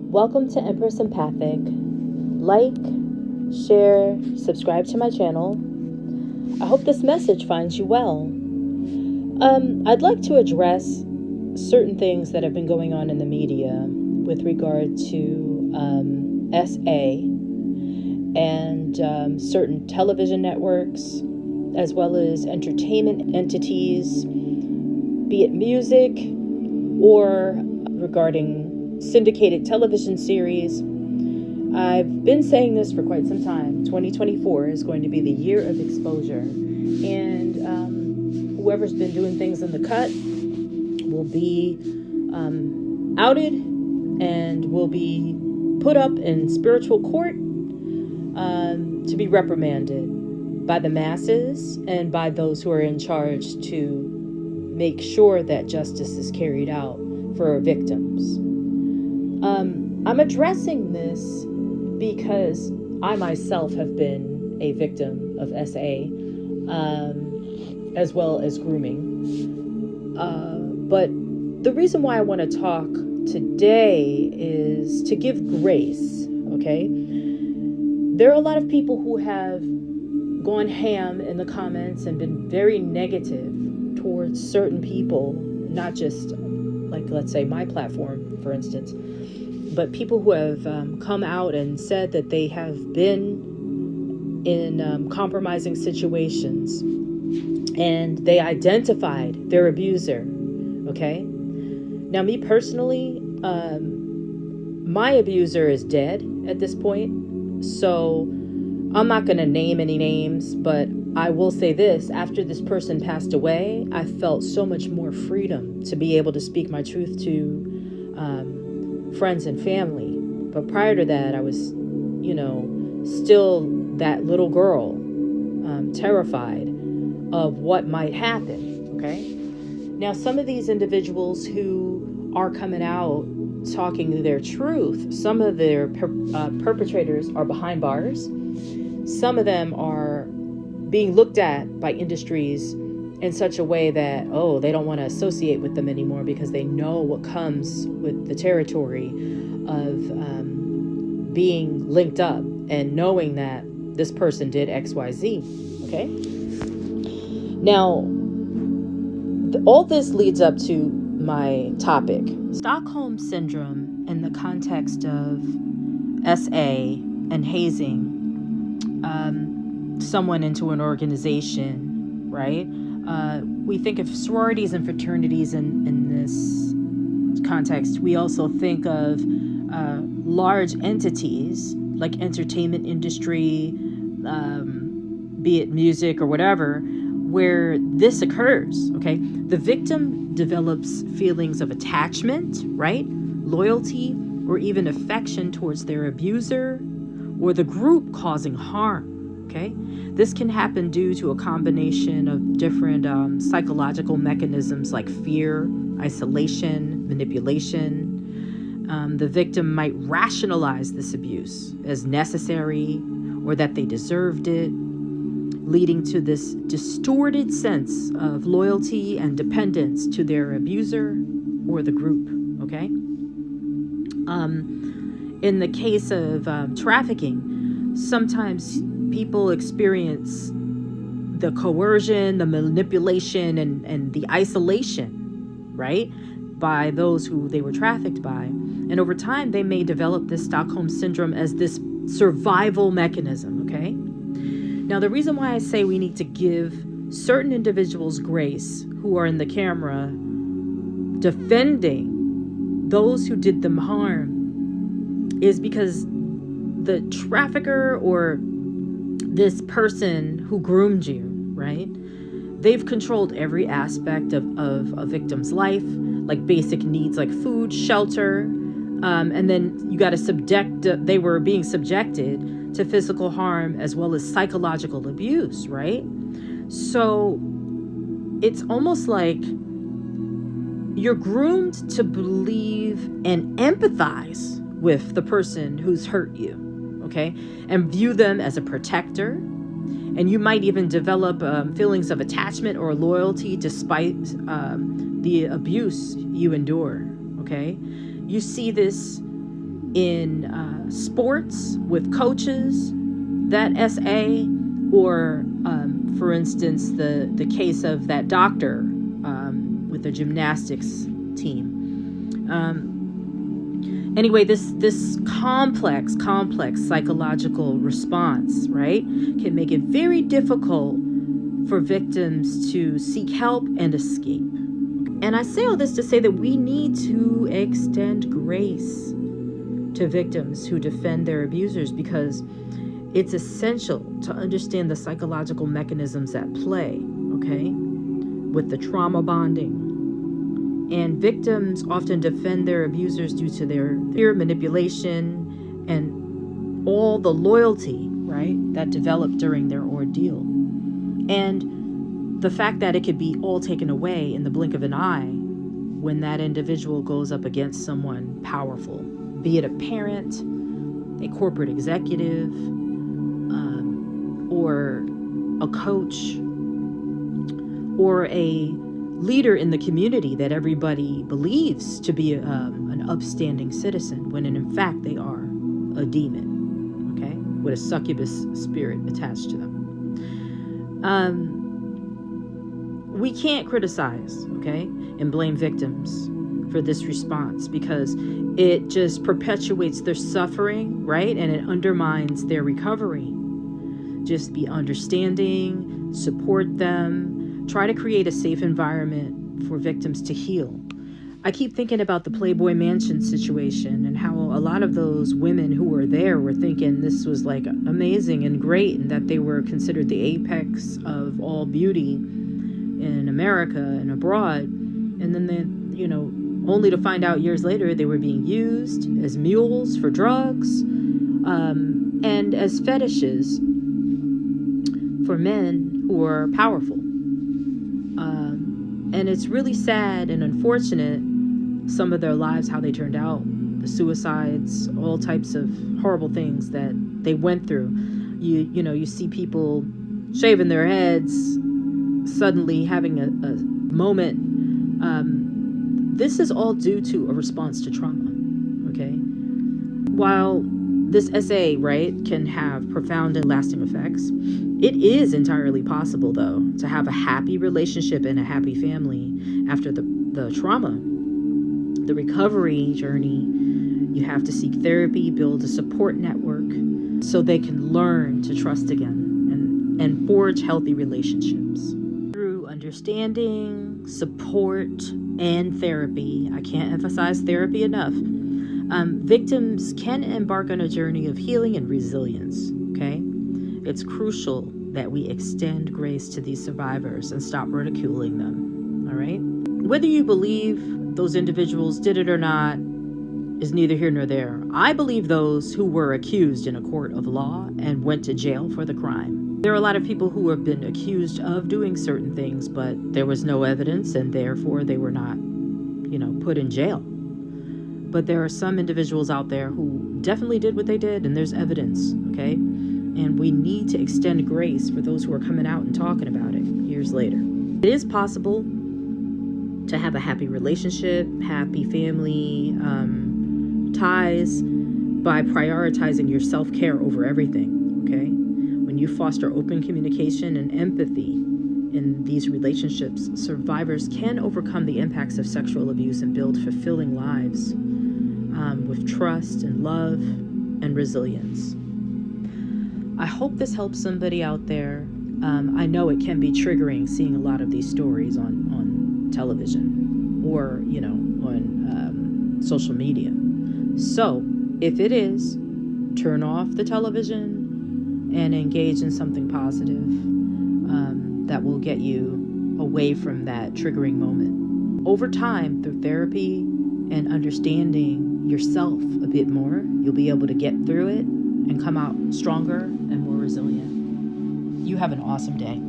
Welcome to Empress Empathic. Like, share, subscribe to my channel. I hope this message finds you well. I'd like to address certain things that have been going on in the media with regard to SA and certain television networks, as well as entertainment entities, be it music or regarding syndicated television series. I've been saying this for quite some time. 2024 is going to be the year of exposure, and whoever's been doing things in the cut will be outed and will be put up in spiritual court to be reprimanded by the masses and by those who are in charge to make sure that justice is carried out for our victims. I'm addressing this because I myself have been a victim of SA, as well as grooming. But the reason why I want to talk today is to give grace, okay? There are a lot of people who have gone ham in the comments and been very negative towards certain people, not just like, let's say, my platform, for instance, but people who have come out and said that they have been in compromising situations and they identified their abuser, okay? Now, me personally, my abuser is dead at this point, so I'm not going to name any names, but I will say this: after this person passed away, I felt so much more freedom to be able to speak my truth to friends and family. But prior to that, I was, still that little girl, terrified of what might happen, okay? Now, some of these individuals who are coming out talking their truth, some of their perpetrators are behind bars. Some of them are being looked at by industries in such a way that, they don't want to associate with them anymore because they know what comes with the territory of being linked up and knowing that this person did XYZ, okay? Now, all this leads up to my topic, Stockholm Syndrome, in the context of SA and hazing someone into an organization, right? We think of sororities and fraternities in this context. We also think of large entities like entertainment industry, be it music or whatever, where this occurs, okay? The victim develops feelings of attachment, right? Loyalty, or even affection towards their abuser or the group causing harm. Okay, this can happen due to a combination of different psychological mechanisms like fear, isolation, manipulation. The victim might rationalize this abuse as necessary or that they deserved it, leading to this distorted sense of loyalty and dependence to their abuser or the group. Okay. In the case of trafficking, sometimes people experience the coercion, the manipulation, and the isolation, right, by those who they were trafficked by. And over time, they may develop this Stockholm Syndrome as this survival mechanism, okay? Now, the reason why I say we need to give certain individuals grace who are in the camera defending those who did them harm is because the trafficker or this person who groomed you, right? They've controlled every aspect of a victim's life, like basic needs like food, shelter, and then you got to they were being subjected to physical harm as well as psychological abuse, right? So it's almost like you're groomed to believe and empathize with the person who's hurt you, okay? And view them as a protector. And you might even develop feelings of attachment or loyalty despite the abuse you endure, okay? You see this in sports with coaches, that SA, or for instance, the case of that doctor with the gymnastics team. Anyway, this complex psychological response, right, can make it very difficult for victims to seek help and escape. And I say all this to say that we need to extend grace to victims who defend their abusers, because it's essential to understand the psychological mechanisms at play, okay, with the trauma bonding. And victims often defend their abusers due to their fear, manipulation, and all the loyalty, right, that developed during their ordeal. And the fact that it could be all taken away in the blink of an eye when that individual goes up against someone powerful, be it a parent, a corporate executive, or a coach, or a leader in the community that everybody believes to be an upstanding citizen, when in fact they are a demon, okay, with a succubus spirit attached to them. We can't criticize, okay, and blame victims for this response, because it just perpetuates their suffering, right, and it undermines their recovery. Just be understanding, support them, try to create a safe environment for victims to heal. I keep thinking about the Playboy Mansion situation and how a lot of those women who were there were thinking this was like amazing and great, and that they were considered the apex of all beauty in America and abroad. And then they, only to find out years later they were being used as mules for drugs, and as fetishes for men who are powerful. And it's really sad and unfortunate, some of their lives, how they turned out, the suicides, all types of horrible things that they went through. You see people shaving their heads, suddenly having a moment. This is all due to a response to trauma, okay? While this SA, right, can have profound and lasting effects, it is entirely possible, though, to have a happy relationship and a happy family after the trauma. The recovery journey, you have to seek therapy, build a support network so they can learn to trust again and forge healthy relationships. Through understanding, support, and therapy, I can't emphasize therapy enough, victims can embark on a journey of healing and resilience, okay? It's crucial that we extend grace to these survivors and stop ridiculing them, all right? Whether you believe those individuals did it or not is neither here nor there. I believe those who were accused in a court of law and went to jail for the crime. There are a lot of people who have been accused of doing certain things, but there was no evidence, and therefore they were not, put in jail. But there are some individuals out there who definitely did what they did, and there's evidence, okay? And we need to extend grace for those who are coming out and talking about it years later. It is possible to have a happy relationship, happy family ties by prioritizing your self-care over everything, okay? When you foster open communication and empathy in these relationships, survivors can overcome the impacts of sexual abuse and build fulfilling lives with trust and love and resilience. I hope this helps somebody out there. I know it can be triggering seeing a lot of these stories on television or, on social media. So if it is, turn off the television and engage in something positive that will get you away from that triggering moment. Over time, through therapy and understanding yourself a bit more, you'll be able to get through it and come out stronger and more resilient. You have an awesome day.